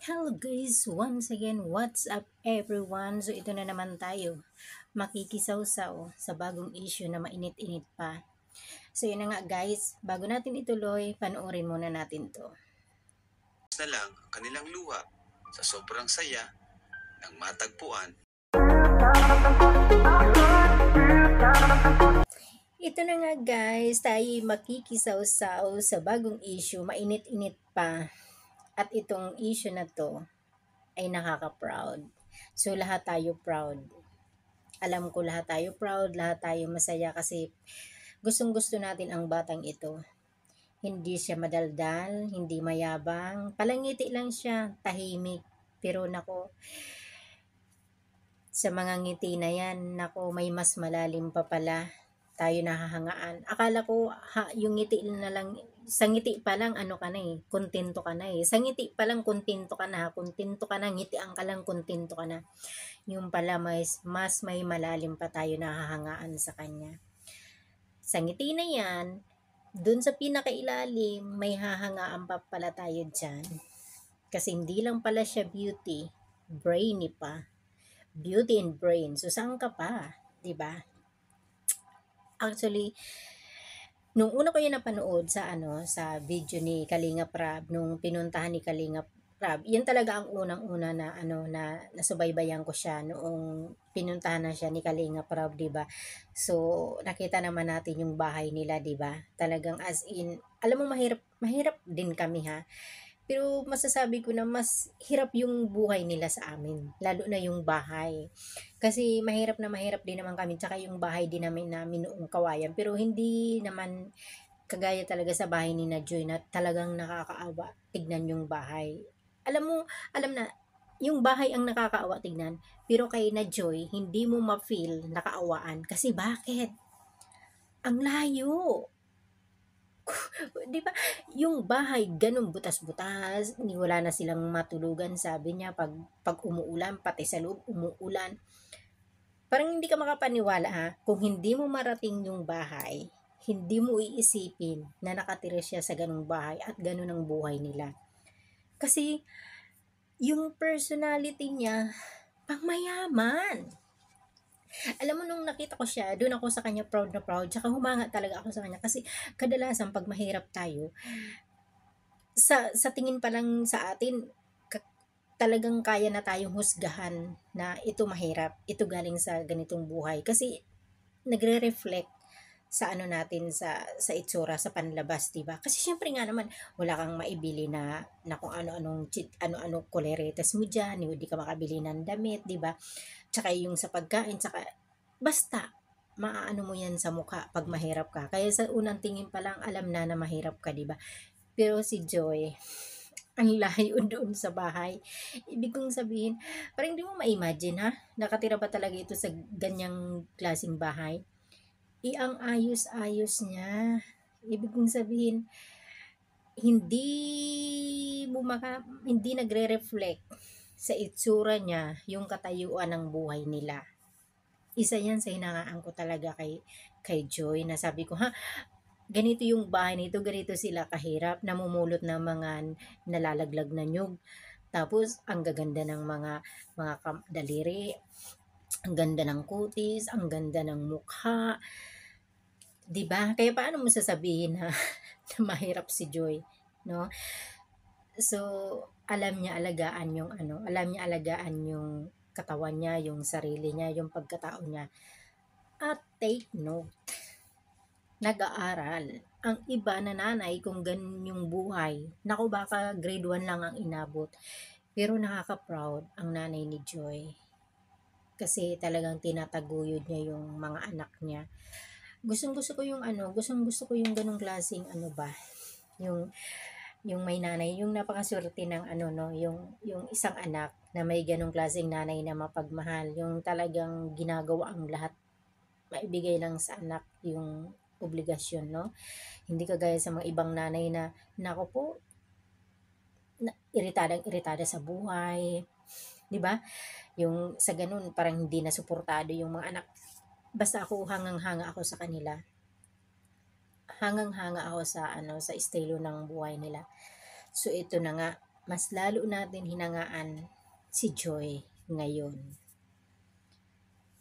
Hello guys, once again, what's up everyone? So ito na naman tayo, makikisawsaw sa bagong issue na mainit-init pa. So yun na nga guys, bago natin ituloy, panoorin muna natin to. Na lang ang kanilang luha sa sobrang saya ng matagpuan. Ito na nga guys, tayo makikisawsaw sa bagong issue, mainit-init pa. At itong issue na to ay nakaka-proud. So lahat tayo proud. Alam ko lahat tayo proud, lahat tayo masaya kasi gustong-gusto natin ang batang ito. Hindi siya madaldal, hindi mayabang, palangiti lang siya, tahimik. Pero nako, sa mga ngiti na yan, nako may mas malalim pa pala tayo nahahangaan. Akala ko yung ngiti na lang, sa ngiti pa lang ano ka na kontento ka na Sa ngiti pa lang kontento ka na, kontento ka na, ngitian ka lang, kontento ka na. Yung pala mas may malalim pa tayo nahahangaan sa kanya. Sa ngiti na yan, dun sa pinakailalim, may hahangaan pa pala tayo dyan. Kasi hindi lang pala siya beauty, brainy pa. Beauty and brain. So, saan ka pa? 'Di ba? Actually, nung una ko yung napanood sa video ni Kalinga Prab, nung pinuntahan ni Kalinga Prab, yan talaga ang unang-una na na nasubaybayan ko siya noong pinuntahan na siya ni Kalinga Prab, 'di ba? So, nakita naman natin yung bahay nila, 'di ba? Talagang as in, alam mo mahirap mahirap din kami ha. Pero masasabi ko na mas hirap yung buhay nila sa amin, lalo na yung bahay. Kasi mahirap na mahirap din naman kami, tsaka yung bahay din namin noong kawayan. Pero hindi naman kagaya talaga sa bahay ni na Joy na talagang nakakaawa tignan yung bahay. Alam mo, alam na, yung bahay ang nakakaawa tignan, pero kay na Joy, hindi mo ma-feel nakaawaan. Kasi bakit? Ang layo. 'Di ba, yung bahay ganun butas-butas, wala na silang matulugan, sabi niya pag umuulan, pati sa loob umuulan. Parang hindi ka makapaniwala ha, kung hindi mo marating yung bahay, hindi mo iisipin na nakatira siya sa ganung bahay at ganun ang buhay nila. Kasi yung personality niya, pangmayaman. Alam mo nung nakita ko siya, doon ako sa kanya proud na proud, tsaka humanga talaga ako sa kanya kasi kadalasan pag mahirap tayo, sa tingin pa lang sa atin, talagang kaya na tayong husgahan na ito mahirap, ito galing sa ganitong buhay kasi nagre-reflect sa ano natin, sa itsura, sa panlabas, 'di ba? Kasi syempre nga naman wala kang maibili na kung ano-ano koleretes mo diyan, hindi ka makabili ng damit, 'di ba? Tsaka yung sa pagkain, tsaka basta maaano mo yan sa mukha pag mahirap ka. Kaya sa unang tingin pa lang alam na mahirap ka, 'di ba? Pero si Joy, ang layo doon sa bahay. Ibig kong sabihin, parang hindi mo ma-imagine ha, nakatira ba talaga ito sa ganyang klaseng bahay? Ang ayos-ayos niya. Ibig kong sabihin, hindi hindi nagre-reflect sa itsura niya yung katayuan ng buhay nila. Isa yan sa hinangaan ko talaga kay Joy, na sabi ko, ha, ganito yung bahay nito, ganito sila kahirap, namumulot ng mga nalalaglag na nyug. Tapos, ang gaganda ng mga daliri, ang ganda ng kutis, ang ganda ng mukha. 'Di ba? Kaya paano mo sasabihin na, na mahirap si Joy, no? So, alam niya alagaan yung katawan niya, yung sarili niya, yung pagkatao niya. At take note, nag-aaral. Ang iba na nanay kung ganun yung buhay, naku baka grade 1 lang ang inabot. Pero nakaka-proud ang nanay ni Joy. Kasi talagang tinataguyod niya yung mga anak niya. Gustong-gusto ko yung gustong-gusto ko yung ganung klaseng ba, yung may nanay, yung napakaswerte ng no, yung isang anak na may ganung klaseng nanay na mapagmahal, yung talagang ginagawa ang lahat maibigay lang sa anak yung obligasyon, no? Hindi kagaya sa mga ibang nanay na, nako po, iritadang-iritada sa buhay, 'di ba? Yung sa ganun parang hindi na suportado yung mga anak. Basta ako, hangang-hanga ako sa kanila. Hangang-hanga ako sa sa estilo ng buhay nila. So ito na nga, mas lalo natin hinangaan si Joy ngayon.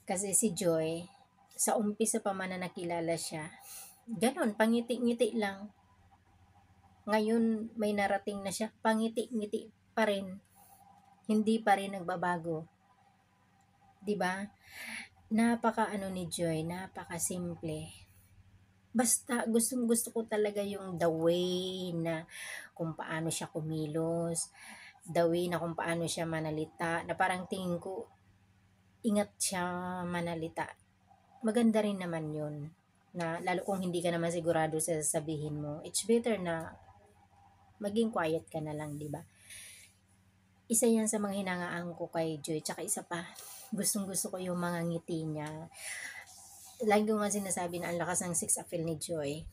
Kasi si Joy, sa umpisa pa man na nakilala siya, ganon, pangiti-ngiti lang. Ngayon, may narating na siya, pangiti-ngiti pa rin. Hindi pa rin nagbabago. 'Di ba? Napaka ano ni Joy, napaka simple. Basta gustong gusto ko talaga yung the way na kung paano siya kumilos, the way na kung paano siya manalita, na parang tingin ko, ingat siya manalita. Maganda rin naman yun, na lalo kung hindi ka naman sigurado sa sasabihin mo, it's better na maging quiet ka na lang, di ba? Isa yan sa mga hinangaan ko kay Joy, tsaka isa pa, gustong gusto ko yung mga ngiti niya. Lagi ko nga sinasabi na ang lakas ng sex appeal ni Joy.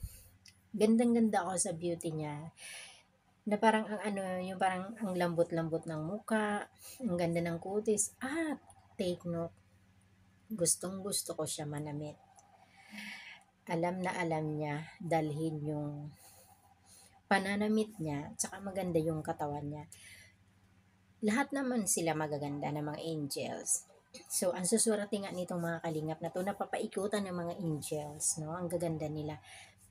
Gandang-ganda ako sa beauty niya. Na parang ang ano, yung parang ang lambot-lambot ng muka, ang ganda ng kutis, at take note, gustong gusto ko siya manamit. Alam na alam niya dalhin yung pananamit niya, tsaka maganda yung katawan niya. Lahat naman sila magaganda ng mga angels. So, ang suswerte nga nitong mga kalingap na to, napapaikutan ng mga angels, no? Ang gaganda nila.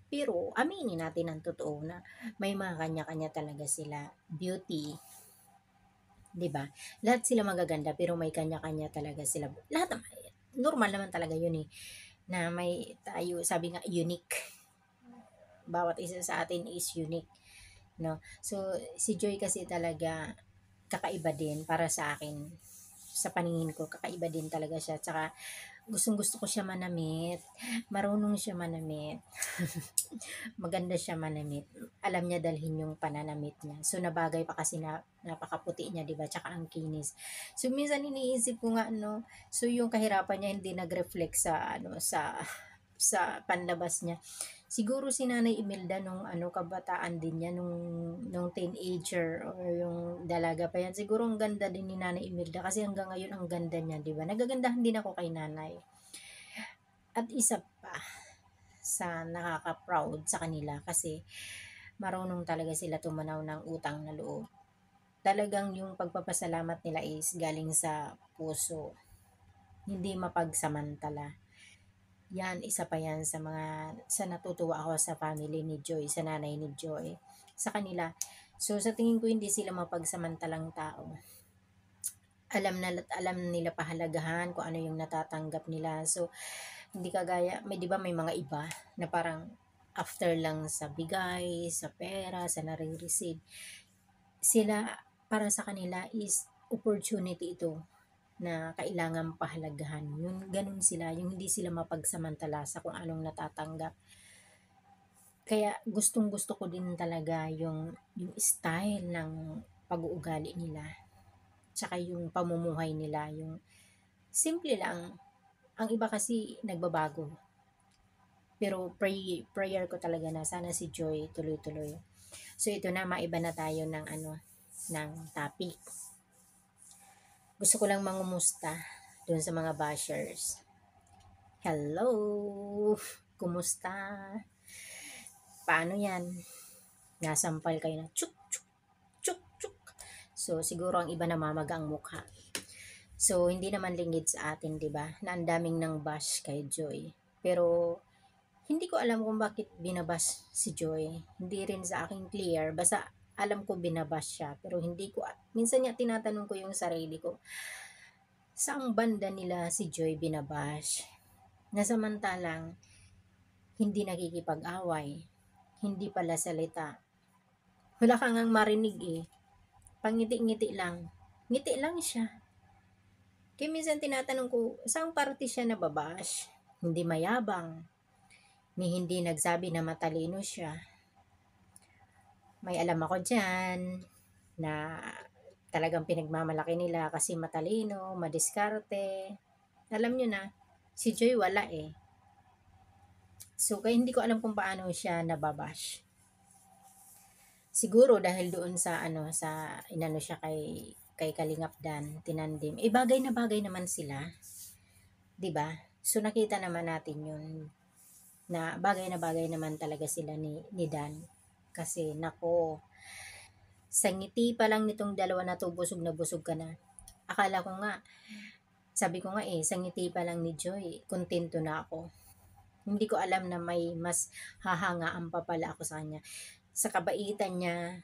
Pero, aminin natin ang totoo na may mga kanya-kanya talaga sila. Beauty, 'di ba? Lahat sila magaganda pero may kanya-kanya talaga sila. Lahat naman, normal naman talaga 'yun eh. Na may tayo, sabi nga unique. Bawat isa sa atin is unique, no? So si Joy kasi talaga kakaiba din para sa akin. Sa paningin ko, kakaiba din talaga siya. Tsaka gustong gusto ko siya manamit. Marunong siya manamit. Maganda siya manamit. Alam niya dalhin yung pananamit niya. So nabagay pa kasi na napakaputi niya, 'di ba? Tsaka ang kinis. So minsan iniisip ko nga, no, so yung kahirapan niya hindi nag-reflect sa ano, sa panlabas niya. Siguro si Nanay Imelda nung ano, kabataan din niya, nung teenager or yung dalaga pa yan. Siguro ang ganda din ni Nanay Imelda kasi hanggang ngayon ang ganda niya, 'di ba? Nagagandahan din ako kay Nanay. At isa pa sa nakaka-proud sa kanila kasi marunong talaga sila tumanaw ng utang na loob. Talagang yung pagpapasalamat nila is galing sa puso, hindi mapagsamantala. Yan, isa pa yan sa mga, sa natutuwa ako sa family ni Joy, sa nanay ni Joy, sa kanila. So sa tingin ko hindi sila mapagsamantalang tao. Alam nila pahalagahan kung ano yung natatanggap nila. So hindi kagaya, may 'di ba may mga iba na parang after lang sa bigay, sa pera, sa nare-receive, sila para sa kanila is opportunity ito na kailangan pahalagahan. Yung ganun sila, yung hindi sila mapagsamantala sa kung anong natatanggap. Kaya gustong-gusto ko din talaga yung style ng pag-uugali nila. Tsaka yung pamumuhay nila, yung simple lang. Ang iba kasi nagbabago. Pero prayer ko talaga na sana si Joy tuloy-tuloy. So ito na, maiba na tayo ng ano, ng topic. Gusto ko lang mangumusta doon sa mga bashers. Hello! Kumusta? Paano yan? Nasampal kayo na chuk chuk chuk chuk. So siguro ang iba namamaga ang mukha. So hindi naman lingid sa atin, 'di ba? Na ang daming nang bash kay Joy. Pero hindi ko alam kung bakit binabash si Joy. Hindi rin sa akin clear. Basta alam ko binabash siya. Pero hindi ko, minsan niya tinatanong ko yung sarili ko, saang banda nila si Joy binabash? Na samantalang hindi nakikipag-away, hindi pala salita. Wala kang ngang marinig eh. Pangiti-ngiti lang. Ngiti lang siya. Kaya minsan tinatanong ko, saang parte siya nababash? Hindi mayabang, ni hindi nagsabi na matalino siya. May alam ako dyan na talagang pinagmamalaki nila kasi matalino, madiskarte. Alam nyo na, si Joy wala eh. So, kaya hindi ko alam kung paano siya nababash. Siguro dahil doon sa ano, sa inano siya kay Kalingap Dan, tinandim. Eh bagay na bagay naman sila, 'di ba? So nakita naman natin 'yun na bagay naman talaga sila ni Dan. Kasi nako, Sa ngiti pa lang nitong dalawa na 'to, busog na busog ka na. Akala ko nga, sabi ko nga sa ngiti pa lang ni Joy, kontento na ako. Hindi ko alam na may mas hahangaan pa pala ako sa kanya. Sa kabaitan niya,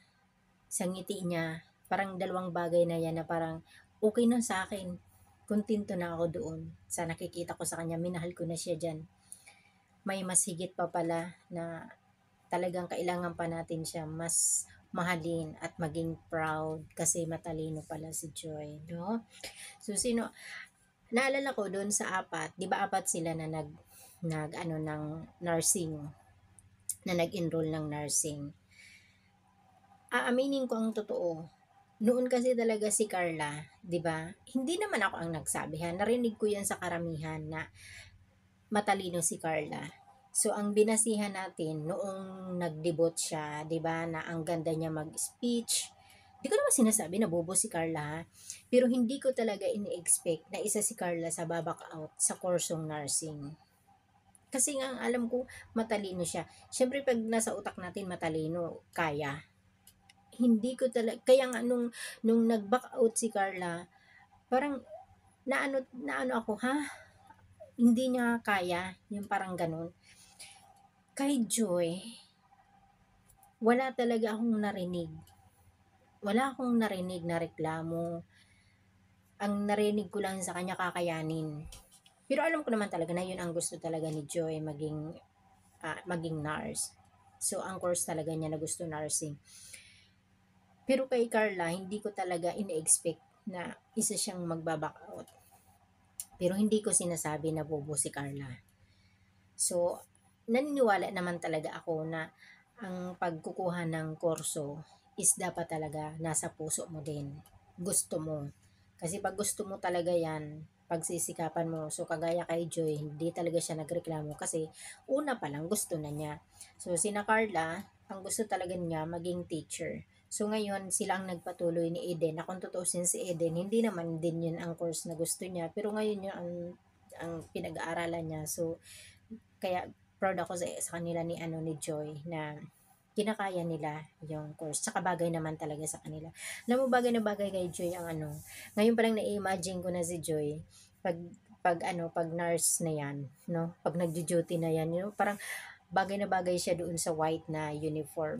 sa ngiti niya, parang dalawang bagay na yan na parang okay na sa akin. Kontento na ako doon. Sa nakikita ko sa kanya, minahal ko na siya dyan. May mas higit pa pala na talagang kailangan pa natin siya mas mahalin at maging proud kasi matalino pala si Joy, no? So sino naalala ko doon sa apat, 'di ba apat sila na nag ano ng nursing, na nag-enroll ng nursing. Aaminin ko ang totoo. Noon kasi talaga si Carla, 'di ba? Hindi naman ako ang nagsabi ha. Narinig ko 'yan sa karamihan na matalino si Carla. So ang binasihan natin noong nag-debut siya, 'di ba, na ang ganda niya mag-speech. Hindi ko naman sinasabi na bobo si Carla ha. Pero hindi ko talaga ini-expect na isa si Carla sa babak out sa kursong nursing. Kasi nga ang alam ko matalino siya. Siyempre pag nasa utak natin matalino, kaya. Hindi ko talaga, kaya nga nung nag-back out si Carla, parang naano ako, ha? Hindi niya kaya, yung parang ganun. Kay Joy, wala talaga akong narinig. Wala akong narinig na reklamo. Ang narinig ko lang sa kanya kakayanin. Pero alam ko naman talaga na yun ang gusto talaga ni Joy, maging nurse. So ang course talaga niya na gusto nursing. Pero kay Carla, hindi ko talaga ine-expect na isa siyang magbaback out. Pero hindi ko sinasabi na bobo si Carla. So, naniniwala naman talaga ako na ang pagkukuha ng kurso is dapat talaga nasa puso mo din. Gusto mo. Kasi pag gusto mo talaga yan, pagsisikapan mo. So, kagaya kay Joy, hindi talaga siya nagreklamo kasi una pa lang gusto na niya. So, sina Carla, ang gusto talaga niya maging teacher. So, ngayon, sila ang nagpatuloy ni Eden. Na kung tutusin si Eden, hindi naman din yun ang course na gusto niya. Pero ngayon yun ang pinag-aaralan niya. So, kaya proud ako sa kanila ni Joy na kinakaya nila yung course. Tsaka bagay naman talaga sa kanila. Alam mo, bagay na bagay kay Joy ang ano. Ngayon pa lang na-imagine ko na si Joy pag nurse na yan, no? Pag nagjo-duty na yan, parang bagay na bagay siya doon sa white na uniform.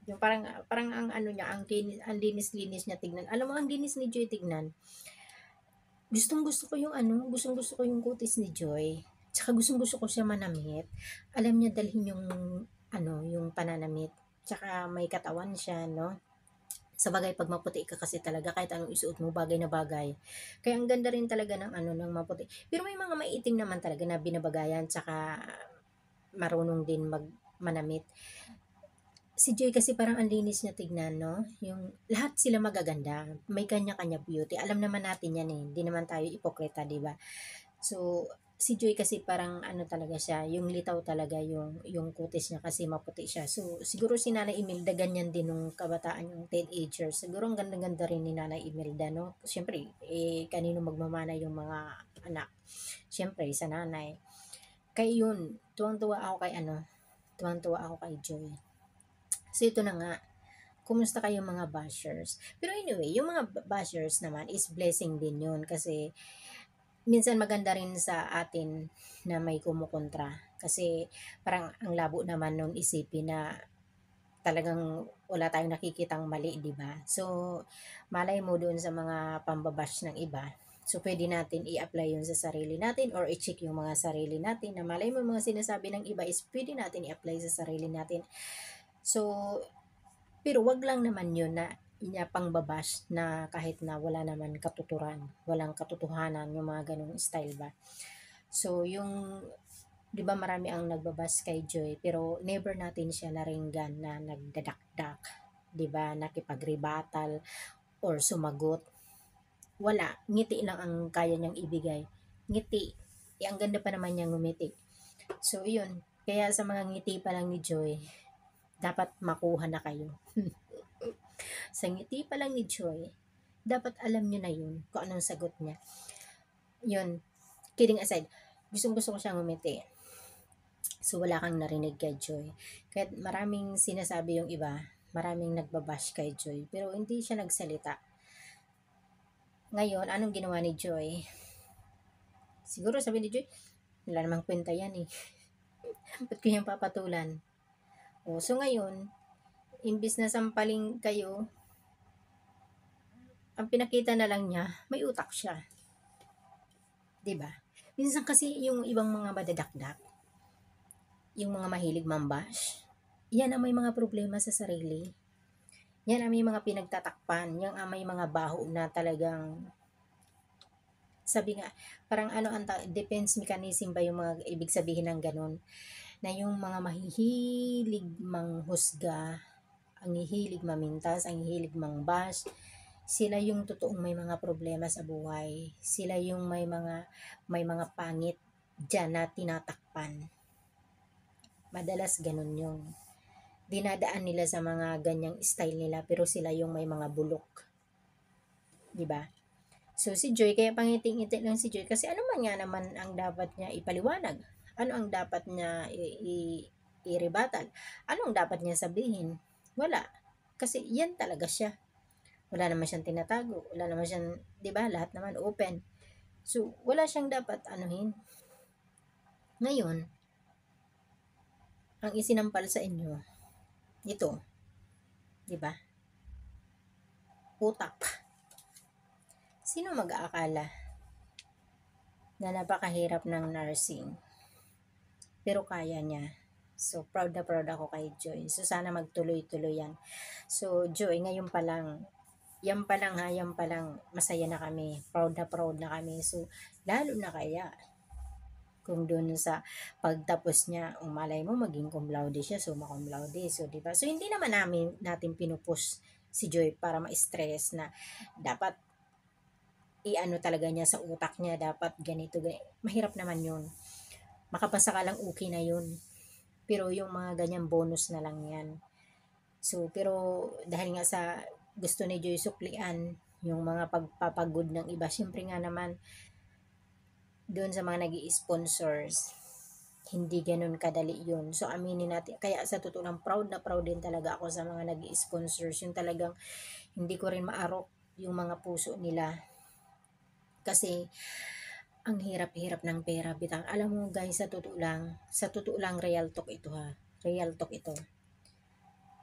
Yung parang ang ano niya, ang linis-linis niya tignan. Alam mo, ang linis ni Joy tignan. Gustong-gusto ko yung gustong-gusto ko yung kutis ni Joy. Tsaka gustong-gusto ko siya manamit. Alam niya dalhin yung pananamit. Tsaka may katawan siya, no? Sabagay pag maputi ka kasi talaga kahit anong isuot mo bagay na bagay. Kaya ang ganda rin talaga ng maputi. Pero may mga maiitim naman talaga na binabagayan tsaka marunong din manamit. Si Joy kasi parang ang linis niya tignan, no? Yung lahat sila magaganda. May kanya-kanya beauty. Alam naman natin yan eh. Hindi naman tayo ipokrita, di ba? So, si Joy kasi parang ano talaga siya, yung litaw talaga yung kutis niya kasi maputi siya. So, siguro si Nanay Imelda ganyan din nung kabataan yung teenager. Siguro ang ganda-ganda rin ni Nanay Imelda, no? Siyempre, kanino magmamana yung mga anak? Siyempre, sa nanay. Kaya yun, tuwang-tuwa ako kay Joy. So, ito na nga, kumusta kayo mga bashers? Pero anyway, yung mga bashers naman is blessing din yun kasi minsan maganda rin sa atin na may kumukontra. Kasi parang ang labo naman nung isipin na talagang wala tayong nakikitang mali, di ba? So, malay mo doon sa mga pambabash ng iba. So, pwede natin i-apply yun sa sarili natin or i-check yung mga sarili natin na malay mo mga sinasabi ng iba is pwede natin i-apply sa sarili natin. So, pero wag lang naman yun na pangbabash na kahit na wala naman walang katotohanan yung mga ganong style ba. So, 'di ba marami ang nagbabas kay Joy pero never natin siya naringgan na nagdadakdak, 'di ba, nakipagrebattle or sumagot. Wala, ngiti lang ang kaya niyang ibigay. Ngiti. Ang ganda pa naman niyang ngumiti. So, yun. Kaya sa mga ngiti pa lang ni Joy, dapat makuha na kayo. Sa ngiti pa lang ni Joy, dapat alam nyo na yun kung anong sagot niya. Yun, kidding aside, gustong-gusto ko siyang ngumiti. So, wala kang narinig kay Joy. Kahit maraming sinasabi yung iba maraming nagbabash kay Joy, pero hindi siya nagsalita. Ngayon, anong ginawa ni Joy? Siguro sabi ni Joy, wala namang kwenta yan eh. Ba't ko yung papatulan? O, so ngayon, imbis na sampaling kayo, ang pinakita na lang niya, may utak siya. 'Di ba? Minsan kasi yung ibang mga madadakdak, yung mga mahilig mambash, yan ang may mga problema sa sarili. Yan ang may mga pinagtatakpan, yan ang may mga baho na talagang, sabi nga, parang ano ang defense mechanism ba yung mga ibig sabihin ng ganun, na yung mga mahihilig manghusga, ang hihilig mamintas, ang hihilig mangbash, sila yung totoong may mga problema sa buhay. Sila yung may mga pangit diyan na tinatakpan. Madalas ganun yung dinadaan nila sa mga ganyang style nila, pero sila yung may mga bulok. 'Di ba? So si Joy, kaya pangiting-ngiti lang si Joy kasi ano man nga naman ang dapat niya ipaliwanag? Ano ang dapat niya i-rebuttal? Ano ang dapat niya sabihin? Wala. Kasi yan talaga siya. Wala naman siyang tinatago. Wala naman siyang, 'di ba? Lahat naman open. So wala siyang dapat anuhin. Ngayon, ang isinampal sa inyo, ito, 'di ba? Utak. Sino mag-aakala na napakahirap ng nursing? Pero kaya niya. So, proud na proud ako kay Joy. So, sana magtuloy-tuloy yan. So, Joy, ngayon pa lang, yan pa lang ha, yan pa lang, masaya na kami. Proud na kami. So, lalo na kaya, kung doon sa pagtapos niya, umalay mo, maging cum laude siya, summa cum laude. So, diba? So, hindi naman natin pinupush si Joy para ma-stress na dapat i-ano talaga niya sa utak niya, dapat ganito, ganito. Mahirap naman yun. Makapasa ka lang, okay na yun. Pero yung mga ganyang bonus na lang yan. So, pero dahil nga sa gusto ni Joy suklian, yung mga pagpapagod ng iba, syempre nga naman, doon sa mga nag-i-sponsors, hindi ganun kadali yun. So, aminin natin, kaya sa totoo lang, proud na proud din talaga ako sa mga nag-i-sponsors. Yung talagang, hindi ko rin maarok yung mga puso nila. Kasi, ang hirap-hirap ng pera, bitang. Alam mo guys, sa totoo lang real talk ito ha. Real talk ito.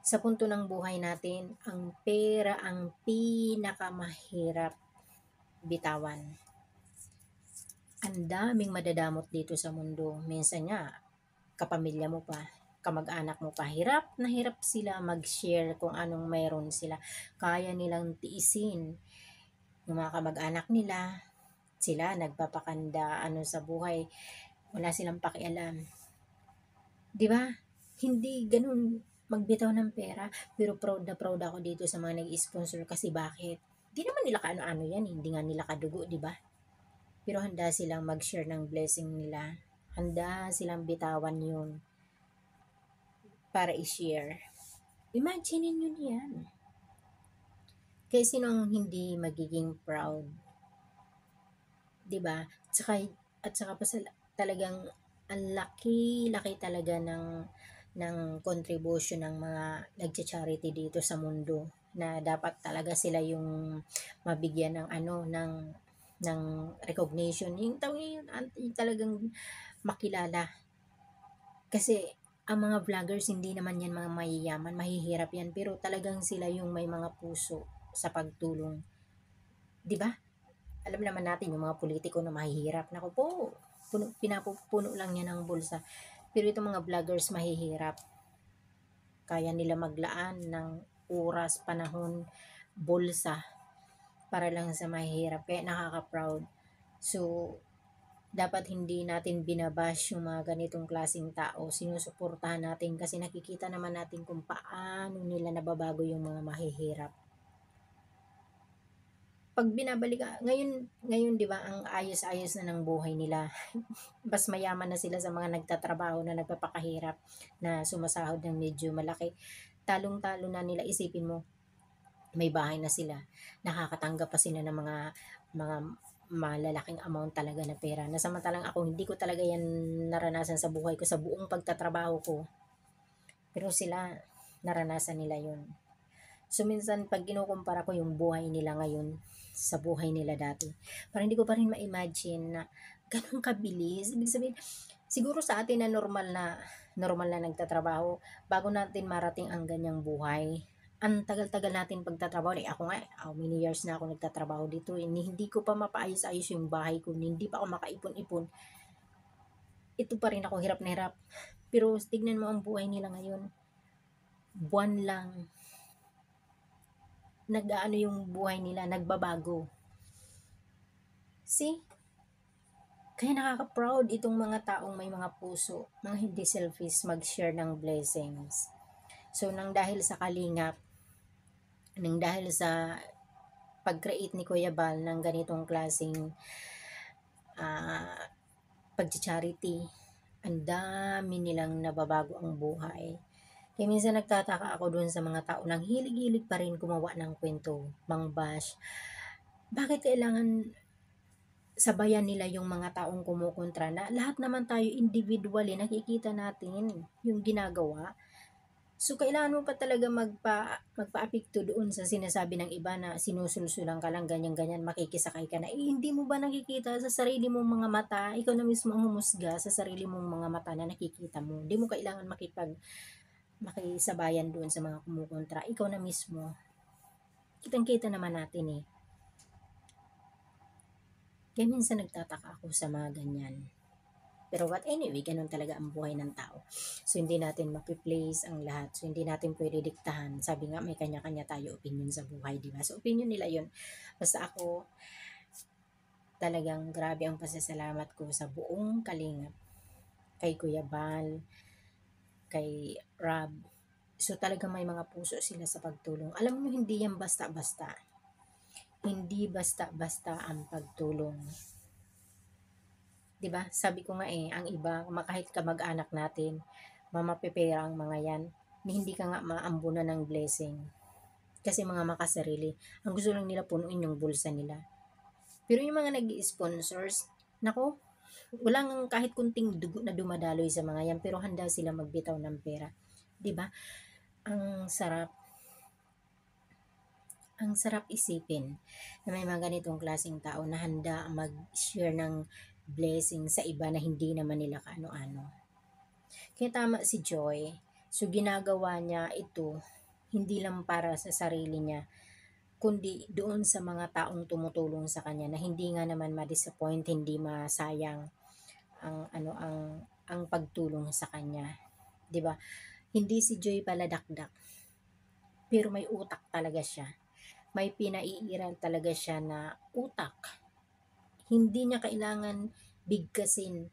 Sa punto ng buhay natin, ang pera ang pinakamahirap bitawan. Ang daming madadamot dito sa mundo. Minsan nga, kapamilya mo pa, kamag-anak mo pa, hirap na hirap sila mag-share kung anong mayroon sila. Kaya nilang tiisin yung mga kamag-anak nila, sila nagpapakanda ano sa buhay, wala silang pakialam. 'Di ba? Hindi ganun magbitaw ng pera, pero proud na proud ako dito sa mga nag-sponsor kasi bakit? Di naman nila kaano-ano yan, hindi nga nila kadugo, 'di ba? Pero handa silang mag-share ng blessing nila. Handa silang bitawan 'yun para i-share. Imagine niyo 'yan. Kaya sinong hindi magiging proud, 'di ba? At saka pa talagang ang laki-laki talaga ng contribution ng mga nagcha-charity dito sa mundo, na dapat talaga sila yung mabigyan ng ano ng recognition. Yung tawag yung talagang makilala. Kasi ang mga vloggers hindi naman yan mga mayayaman, mahihirap yan, pero talagang sila yung may mga puso sa pagtulong. 'Di ba? Alam naman natin yung mga politiko na mahihirap. Naku po, pinapupuno lang yan ng bulsa. Pero itong mga vloggers mahihirap. Kaya nila maglaan ng oras, panahon, bulsa para lang sa mahihirap. Kaya nakaka-proud. So, dapat hindi natin binabash yung mga ganitong klaseng tao. Sinusuportahan natin kasi nakikita naman natin kung paano nila nababago yung mga mahihirap. Pag binabalik ngayon 'di ba, ang ayos-ayos na ng buhay nila. Mas mayaman na sila sa mga nagtatrabaho na nagpapakahirap, na sumasahod ng medyo malaki. Talong-talo na nila, isipin mo, may bahay na sila, nakakatanggap pa sila ng mga malalaking amount talaga na pera. Na samantalang ako, hindi ko talaga yan naranasan sa buhay ko, sa buong pagtatrabaho ko. Pero sila, naranasan nila yun. So minsan pag kinukumpara ko yung buhay nila ngayon sa buhay nila dati, parang hindi ko pa rin ma-imagine na gano'n kabilis. Ibig sabihin, siguro sa atin na normal na nagtatrabaho, bago natin marating ang ganyang buhay, ang tagal-tagal natin pagtatrabaho. Eh, ako nga, how many years na ako nagtatrabaho dito, eh, hindi ko pa mapaayos-ayos yung bahay ko, hindi pa ako makaipon-ipon. Ito pa rin ako, hirap na hirap. Pero tignan mo ang buhay nila ngayon, buwan lang, nag-aano yung buhay nila, nagbabago. See? Kaya nakaka-proud itong mga taong may mga puso, mga hindi selfish mag-share ng blessings. So, nang dahil sa kalingap, nang dahil sa pag-create ni Kuya Bal ng ganitong klaseng ah, pag-charity, ang dami nilang nababago ang buhay. Kaya minsan nagtataka ako dun sa mga tao nang hilig-hilig pa rin gumawa ng kwento, mangbash. Bakit kailangan sabayan nila yung mga taong kumukontra na lahat naman tayo individually nakikita natin yung ginagawa. So, kailangan mo pa talaga magpa-apekto doon sa sinasabi ng iba na sinusulsulan ka lang, ganyan-ganyan, makikisakay ka na. Eh, hindi mo ba nakikita sa sarili mong mga mata? Ikaw na mismo ang humusga sa sarili mong mga mata na nakikita mo. Hindi mo kailangan makisabayan doon sa mga kumukontra. Ikaw na mismo. Kitang-kita naman natin eh. Kaya minsan nagtataka ako sa mga ganyan. Pero what anyway, ganun talaga ang buhay ng tao. So, hindi natin mapiplace ang lahat. So, hindi natin pwede diktahan. Sabi nga, may kanya-kanya tayo opinion sa buhay, di ba? So, opinion nila yun. Basta ako, talagang grabe ang pasasalamat ko sa buong Kalingap. Kay Kuya Bal, kay Rob. So, talagang may mga puso sila sa pagtulong. Alam nyo, hindi yan basta-basta. Hindi basta-basta ang pagtulong. 'Di ba? Sabi ko nga eh, ang iba, kahit kamag-anak natin, mamapipera ang mga yan, hindi ka nga maambunan ng blessing. Kasi mga makasarili, ang gusto lang nila punuin yung bulsa nila. Pero yung mga nag-sponsors, nako, walang kahit kunting dugo na dumadaloy sa mga yan, pero handa sila magbitaw ng pera. 'Di ba? Ang sarap. Ang sarap isipin na may mga ganitong klaseng tao na handa mag-share ng blessing sa iba na hindi naman nila kaano-ano. Kaya tama si Joy. So ginagawa niya ito hindi lang para sa sarili niya, kundi doon sa mga taong tumutulong sa kanya na hindi nga naman ma-disappoint, hindi masayang ang pagtulong sa kanya, 'di ba? Hindi si Joy pala dakdak, pero may utak talaga siya. May pinaiiral talaga siya na utak. Hindi niya kailangan bigkasin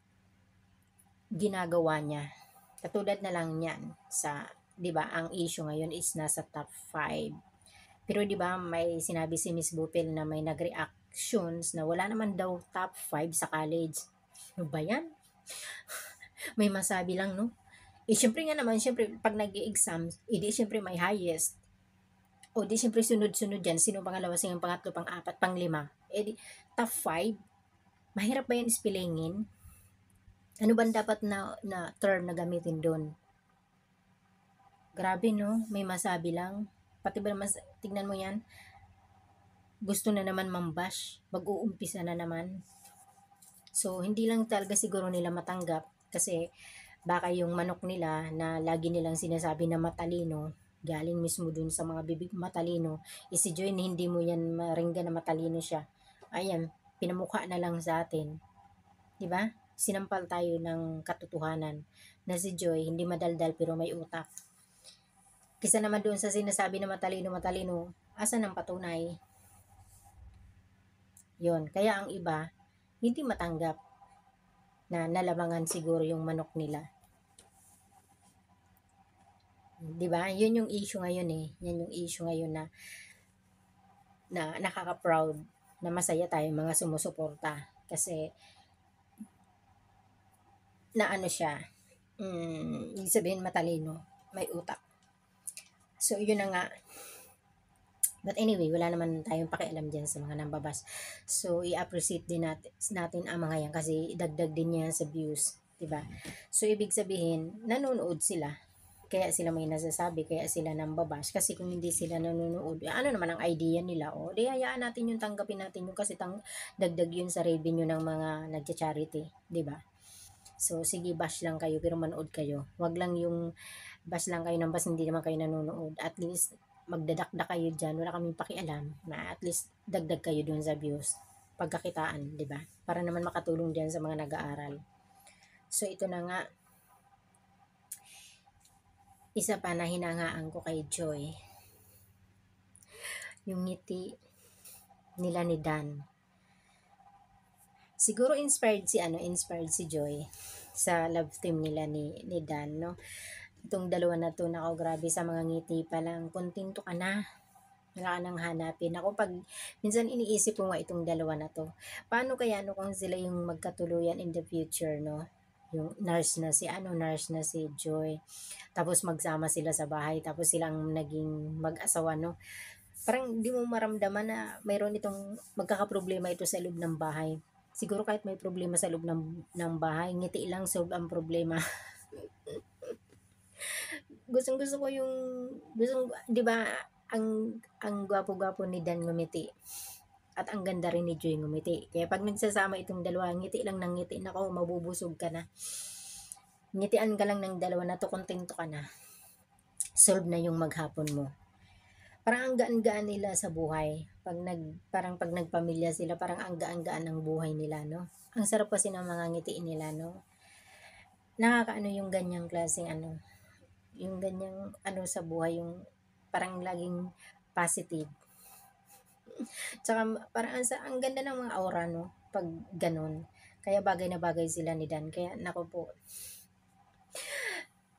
ginagawa niya. Katulad na lang niyan sa, 'di ba, ang issue ngayon is nasa top 5. Pero 'di ba may sinabi si Miss Bupil na may nag-reactions na wala naman daw top 5 sa college. Ano ba 'yan? May masabi lang, no? Eh syempre nga naman, syempre pag nag-exam, edi syempre may highest. O di syempre sunod-sunod dyan, sino pangalawa, sino pangatlo, pang-apat, pang-lima. Eh di, top 5, mahirap ba yan spellingin? Ano ba dapat na term na gamitin doon? Grabe no, may masabi lang. Pati ba mas, tignan mo yan, gusto na naman mambash, mag-uumpisa na naman. So, hindi lang talaga siguro nila matanggap kasi baka yung manok nila na lagi nilang sinasabi na matalino, galing mismo dun sa mga bibig matalino, si Joy na hindi mo yan maringgan na matalino siya. Ayan, pinamukha na lang sa atin. 'Di ba? Sinampal tayo ng katotohanan na si Joy hindi madaldal pero may utak. Kisa naman doon sa sinasabi na matalino, asan ang patunay? Yon, kaya ang iba hindi matanggap na nalamangan siguro yung manok nila. 'Di ba? Yun yung issue ngayon eh. Yan yung issue ngayon na nakaka-proud na masaya tayo mga sumusuporta kasi na ano siya, ibig sabihin matalino, may utak. So, yun na nga. But anyway, wala naman tayong pakialam dyan sa mga nambabas. So, i-appreciate din natin ang mga yan kasi dagdag din yan sa views. Diba? So, ibig sabihin, nanonood sila. Kaya sila may nasasabi, kaya sila nambabash. Kasi kung hindi sila nanonood, ano naman ang idea nila? O, di hayaan natin yung tanggapin natin yung kasi dagdag yun sa revenue ng mga nagcha-charity, di ba? So, sige, bash lang kayo, pero manood kayo. Wag lang yung bash lang kayo ng bash, hindi naman kayo nanonood. At least, magdadakdak kayo dyan, wala kaming pakialam, na at least dagdag kayo dun sa views, pagkakitaan, di ba? Para naman makatulong dyan sa mga nag-aaral. So, ito na nga, isa pa na hinangaan ko kay Joy, yung ngiti nila ni Dan. Siguro inspired si Joy sa love team nila ni Dan, no? Itong dalawa na to, nako, grabe, sa mga ngiti pa lang, kontento ka na. Wala ka nang hanapin. Ako, pag minsan iniisip ko nga itong dalawa na to, paano kaya no kung sila yung magkatuluyan in the future, no? Yung nurse na si Joy. Tapos magsama sila sa bahay, tapos silang naging mag-asawa, no? Parang di mo maramdaman na mayroon itong magkakaproblema ito sa loob ng bahay. Siguro kahit may problema sa loob ng bahay, ngiti lang solve ang problema. Gustong gusto ko yung, di ba, ang gwapo-gwapo ni Dan ngumiti. At ang ganda rin ni Joy ngumiti. Kaya pag nagsasama itong dalawa, ngiti lang ng ngiti, nako, mabubusog ka na. Ngitian ka lang ng dalawa na to, kontento ka na. Solve na yung maghapon mo. Parang ang gaan-gaan nila sa buhay. Parang pag nagpamilya sila, parang ang gaan-gaan ng buhay nila, no? Ang sarap kasi ng mga ngiti nila, no? Nakakaano yung ganyang klaseng ano, yung ganyang ano sa buhay, yung parang laging positive. Tsaka parang ang ganda ng mga aura, no? Pag ganun. Kaya bagay na bagay sila ni Dan. Kaya nako po,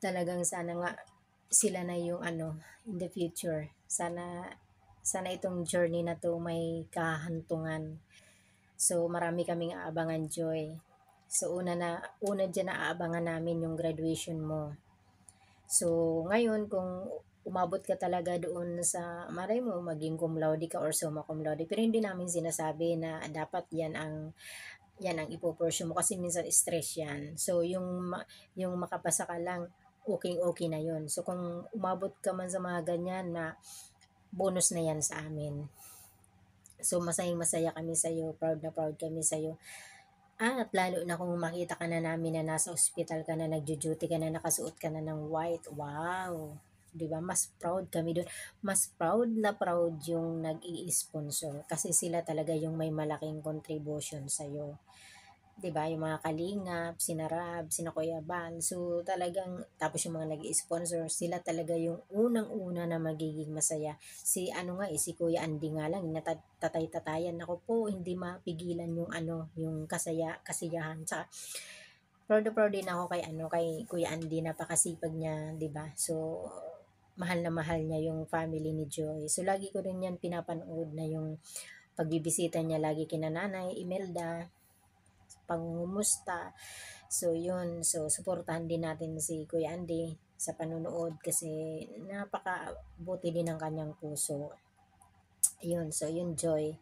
talagang sana nga sila na yung ano, in the future. Sana itong journey na to may kahantungan. So marami kaming aabangan, Joy. So una dyan na aabangan namin yung graduation mo. So ngayon, kung umabot ka talaga doon sa malay mo maging cum laude ka or summa cum laude, pero hindi namin sinasabi na dapat yan ang ipopursue mo kasi minsan stress yan. So yung makapasa ka lang, okay na yun. So kung umabot ka man sa mga ganyan, na bonus na yan sa amin. So masayang masaya kami sa iyo, proud na proud kami sa iyo. At lalo na kung makita ka na namin na nasa ospital ka na, nagjo-duty ka na, nakasuot ka na ng white. Wow! 'Di ba? Mas proud kami doon. Mas proud na proud yung nag-i-sponsor kasi sila talaga yung may malaking contribution sa iyo. 'Di ba? Yung mga Kalingap, sina Rab, sina Kuya Bal. So talagang tapos yung mga nag-i-sponsor, sila talaga yung unang-una na magiging masaya. Si ano nga si Kuya Andy nga lang natatay-tatayan. Ako po, hindi mapigilan yung ano, yung kasiyahan. Tsaka proud din ako kay Kuya Andy, napakasipag niya, 'di ba? So mahal niya yung family ni Joy. So lagi ko rin yan pinapanood na yung pagbibisita niya lagi kina Nanay Imelda, pangungumusta. So, yun. So, suportahan din natin si Kuya Andy sa panunood kasi napakabuti din ng kanyang puso. Yun. So, yun, Joy.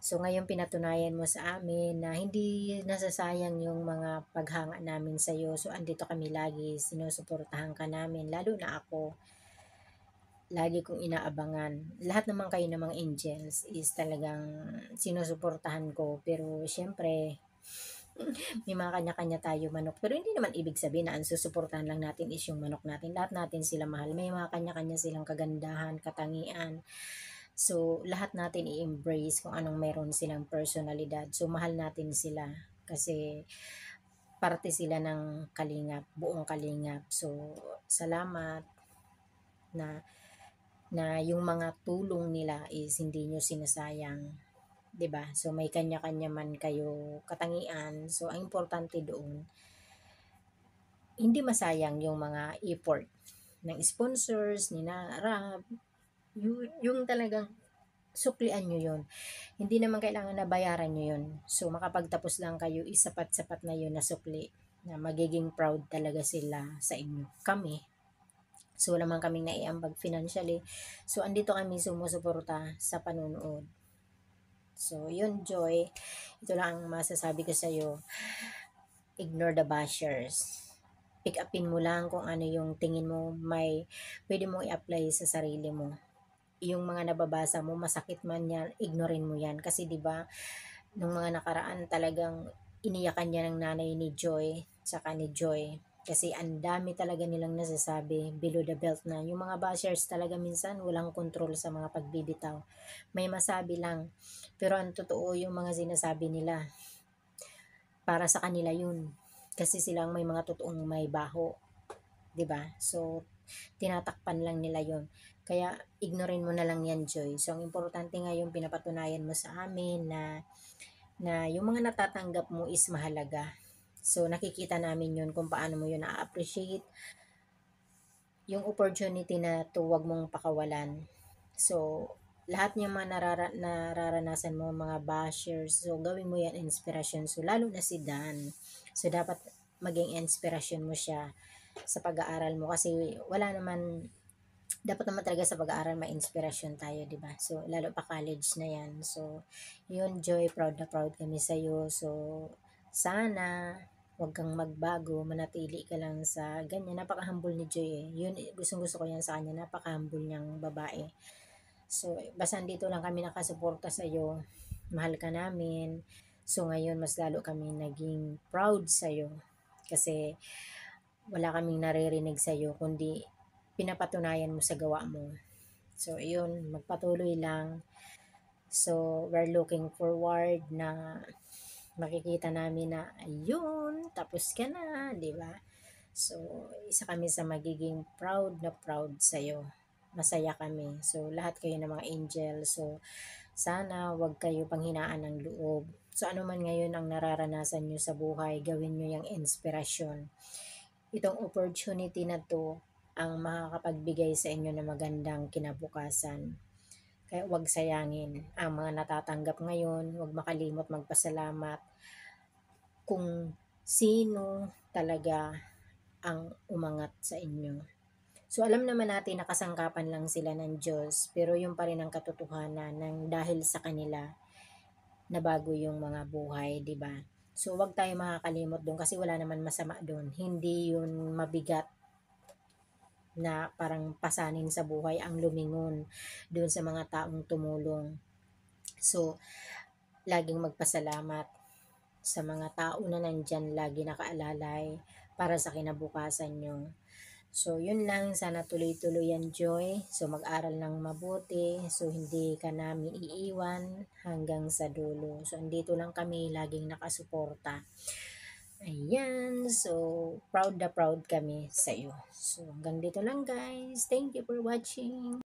So, ngayon pinatunayan mo sa amin na hindi nasasayang yung mga paghanga namin sa iyo. So, andito kami lagi. Sinusuportahan ka namin. Lalo na ako. Lagi kong inaabangan. Lahat naman kayo ng mga angels is talagang sinusuportahan ko. Pero, syempre, may mga kanya-kanya tayo manok. Pero hindi naman ibig sabihin na ang susuportahan lang natin is yung manok natin. Lahat natin sila mahal. May mga kanya-kanya silang kagandahan, katangian. So, lahat natin i-embrace kung anong meron silang personalidad. So, mahal natin sila. Kasi, parte sila ng kalingap, buong kalingap. So, salamat na yung mga tulong nila is hindi nyo sinasayang. 'Di ba? So may kanya-kanya man kayo katangian. So ang importante doon, hindi masayang yung mga effort ng sponsors ni Rab. Yung talagang suklian nyo yun. Hindi naman kailangan na bayaran nyo yun. So makapagtapos lang kayo, isapat-sapat na yun na sukli, na magiging proud talaga sila sa inyo. Kami, so wala man kaming naiambag financially. So andito kami sumusuporta sa panunood. So, yun, Joy. Ito lang ang masasabi ko sa'yo. Ignore the bashers. pick upin mo lang kung ano yung tingin mo may pwede mong i-apply sa sarili mo. Yung mga nababasa mo, masakit man yan, ignorin mo yan. Kasi 'di ba, nung mga nakaraan talagang iniyakan niya ng nanay ni Joy, tsaka ni Joy. Kasi ang dami talaga nilang nasasabi below the belt na. Yung mga bashers talaga minsan walang kontrol sa mga pagbibitaw. May masabi lang. Pero ang totoo yung mga sinasabi nila, para sa kanila yun. Kasi silang may mga totoong may baho, 'di ba? So, tinatakpan lang nila yon. Kaya ignorin mo na lang yan, Joy. So, ang importante nga yung pinapatunayan mo sa amin na yung mga natatanggap mo is mahalaga. So, nakikita namin yun kung paano mo yun na-appreciate yung opportunity na to, wag mong pakawalan. So, lahat ng mga nararanasan mo, mga bashers, so gawin mo yan inspirasyon. So, lalo na si Dan. So, dapat maging inspirasyon mo siya sa pag-aaral mo kasi wala naman, dapat naman talaga sa pag-aaral may inspirasyon tayo, 'di ba? So lalo pa college na 'yan. So yun, Joy, proud na proud kami sa iyo. So sana wag kang magbago, manatili ka lang sa ganyan. Napaka-humble ni Joy eh. Yun, gustong-gusto ko yan sa kanya. Napaka-humble niyang babae. So, basta dito lang kami nakasuporta sa iyo. Mahal ka namin. So, ngayon, mas lalo kami naging proud sa iyo. Kasi, wala kaming naririnig sa iyo, kundi pinapatunayan mo sa gawa mo. So, yun, magpatuloy lang. So, we're looking forward na makikita namin na, ayun, tapos ka na, di ba? So, isa kami sa magiging proud na proud sa'yo. Masaya kami. So, lahat kayo ng mga angel. So, sana wag kayo panghinaan ng loob. So, ano man ngayon ang nararanasan nyo sa buhay, gawin nyo yung inspirasyon. Itong opportunity na to ang makakapagbigay sa inyo ng magandang kinabukasan. Kaya wag sayangin ang mga natatanggap ngayon, wag makalimot magpasalamat kung sino talaga ang umangat sa inyo. So alam naman natin na kasangkapan lang sila ng Diyos, pero yung pa rin ang katotohanan ng dahil sa kanila nabago yung mga buhay, 'di ba? So wag tayo makakalimot doon kasi wala naman masama doon. Hindi yun mabigat na parang pasanin sa buhay ang lumingon doon sa mga taong tumulong. So, laging magpasalamat sa mga tao na nandyan lagi nakaalalay para sa kinabukasan nyo. So, yun lang. Sana tuloy-tuloy yan, Joy. So, mag-aral ng mabuti. So, hindi ka namin iiwan hanggang sa dulo. So, andito lang kami laging nakasuporta. Ayan. So, proud na proud kami sa iyo. So, hanggang dito lang, guys. Thank you for watching.